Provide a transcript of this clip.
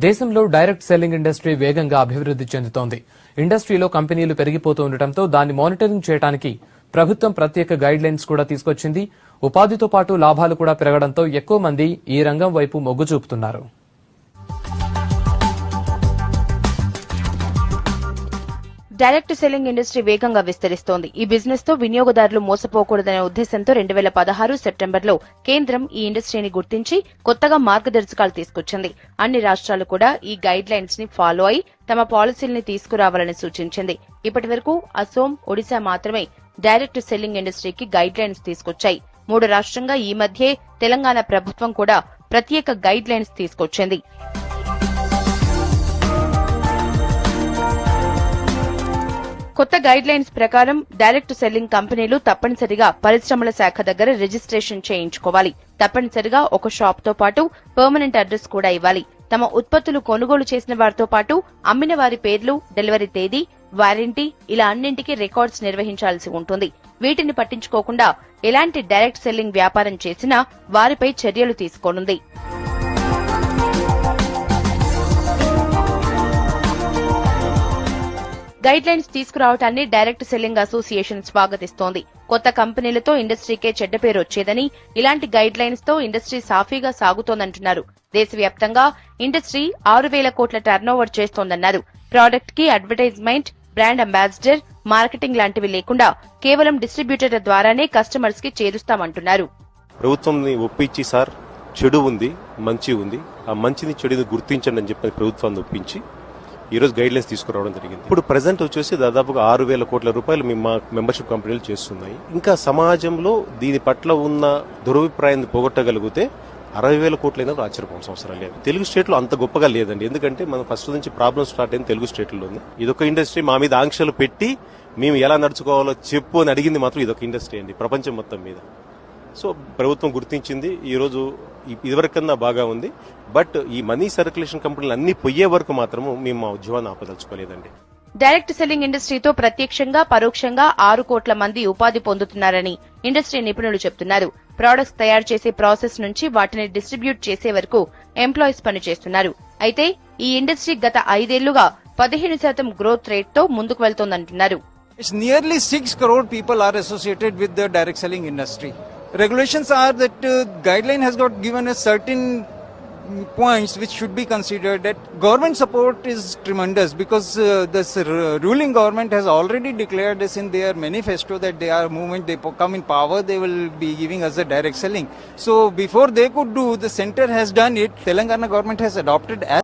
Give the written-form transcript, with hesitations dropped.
దేశంలో direct selling industry వేగంగా అభివృద్ది చెందుతోంది. ఇండస్ట్రీలో కంపెనీలు పెరిగిపోతూ ఉండటంతో దాన్ని మానిటరింగ్ చేయడానికి ప్రభుత్వం ప్రత్యేక గైడ్ లైన్స్ కూడా తీసుకొచ్చింది. ఉపాధితో పాటు లాభాలు కూడా పెరగడంతో ఎక్కువ మంది ఈ రంగం వైపు మొగ్గు చూపుతున్నారు. డైరెక్ట్ సెల్లింగ్ ఇండస్ట్రీ వేగంగా విస్తరిస్తోంది. ఈ బిజినెస్ తో వినియోగదారులు మోసపోకూడదనే ఉద్దేశంతో 2016 సెప్టెంబర్లో కేంద్రం ఈ ఇండస్ట్రీని గుర్తించి కొత్తగా మార్గదర్శకాలు తీసుకొచ్చింది. అన్ని రాష్ట్రాలు కూడా ఈ గైడ్ లైన్స్ ని ఫాలో అయి తమ పాలసీల్ని తీసుకురావాలని సూచించింది. ఇప్పటి వరకు అసోం, ఒడిశా మాత్రమే డైరెక్ట్ సెల్లింగ్ ఇండస్ట్రీకి గైడ్ లైన్స్ తీసుకొచ్చాయి. 3 రాష్ట్రంగా ఈ మధ్యే తెలంగాణ ప్రభుత్వం కూడా ప్రత్యేక గైడ్ లైన్స్ తీసుకొచ్చింది. కొత్త గైడ్ లైన్స్ ప్రకారం డైరెక్ట్ సెల్లింగ్ కంపెనీలు తప్పనిసరిగా పరిశ్రమల శాఖ దగ్గర రిజిస్ట్రేషన్ చేయించుకోవాలి. తప్పనిసరిగా ఒక షాప్ తో పాటు పర్మనెంట్ అడ్రస్ కూడా ఇవ్వాలి. తమ ఉత్పత్తులు కొనుగోలు చేసిన వారితో పాటు అమ్మిన వారి పేర్లు, డెలివరీ తేదీ, వారంటీ ఇలా అన్నింటికీ రికార్డ్స్ నిర్వహించాల్సి ఉంటుంది. వీటిని పట్టించుకోకుండా ఎలాంటి డైరెక్ట్ సెల్లింగ్ వ్యాపారం చేసినా వారిపై చర్యలు తీసుకోనుంది. గైడ్ లైన్స్ తీసుకురావటాన్ని డైరెక్ట్ సెల్లింగ్ అసోసియేషన్ స్వాగతిస్తోంది. కొత్త కంపెనీలతో ఇండస్ట్రీకే చెడ్డ పేరు వచ్చేదని, ఇలాంటి గైడ్ లైన్స్ తో ఇండస్ట్రీ సాఫీగా సాగుతోందంటున్నారు. దేశవ్యాప్తంగా ఇండస్ట్రీ 6,000 కోట్ల టర్నోవర్ చేస్తోందన్నారు. ప్రాడక్ట్ కి అడ్వర్టైజ్మెంట్, బ్రాండ్ అంబాసిడర్, మార్కెటింగ్ లాంటివి లేకుండా కేవలం డిస్ట్రిబ్యూటర్ల ద్వారానే కస్టమర్స్ కి చేరుస్తామంటున్నారు. ప్రభుత్వంని ఒప్పించి సార్ చెడు ఉంది, మంచి ఉంది, ఆ మంచిని చెడుని గుర్తించండి అని చెప్పి ప్రభుత్వాన్ని ఒప్పించి ఈ రోజు గైడ్ లైన్స్ తీసుకురావడం జరిగింది. ఇప్పుడు ప్రెసెంట్ వచ్చేసి దాదాపుగా 6,000 కోట్ల రూపాయలు మా మెంబర్షిప్ కంపెనీలు చేస్తున్నాయి. ఇంకా సమాజంలో దీని పట్ల ఉన్న దురభిప్రాయాన్ని పోగొట్టగలిగితే 60,000 కోట్లైనా ఆశ్చర్యపోవాల్సిన అవసరం లేదు. తెలుగు స్టేట్ లో అంత గొప్పగా లేదండి. ఎందుకంటే మనం ఫస్ట్ నుంచి ప్రాబ్లమ్ స్టార్ట్ అయింది తెలుగు స్టేట్లోనే. ఇదొక ఇండస్ట్రీ మా మీద ఆంక్షలు పెట్టి మేము ఎలా నడుచుకోవాలో చెప్పు అని అడిగింది మాత్రం ఇదొక ఇండస్ట్రీ అండి ప్రపంచం మొత్తం మీద. సో ప్రభుత్వం గుర్తించింది. ఈ రోజు ఇదివరకన్నా బాగా ఉంది. బట్ ఈ మనీ సర్క్యులేషన్ కంపెనీలు అన్ని పోయే వరకు మాత్రము మేము మా ఉద్యోగాన్ని ఆపదలుచుకోలేదండి. డైరెక్ట్ సెల్లింగ్ ఇండస్ట్రీతో ప్రత్యక్షంగా, పరోక్షంగా 6 కోట్ల మంది ఉపాధి పొందుతున్నారని ఇండస్ట్రీ నిపుణులు చెబుతున్నారు. ప్రొడక్ట్స్ తయారు చేసే ప్రాసెస్ నుంచి వాటిని డిస్ట్రిబ్యూట్ చేసే వరకు ఎంప్లాయీస్ పనిచేస్తున్నారు. అయితే ఈ ఇండస్ట్రీ గత 5 ఏళ్లుగా 15% గ్రోత్ రేట్ తో ముందుకు వెళ్తోందంటున్నారు. It's nearly 6 crore people are associated with the direct selling industry. Regulations are that guideline has got given a certain points which should be considered. That government support is tremendous because this ruling government has already declared this in their manifesto that they are movement they come in power they will be giving us the direct selling. So before they could do, the center has done it. Telangana government has adopted as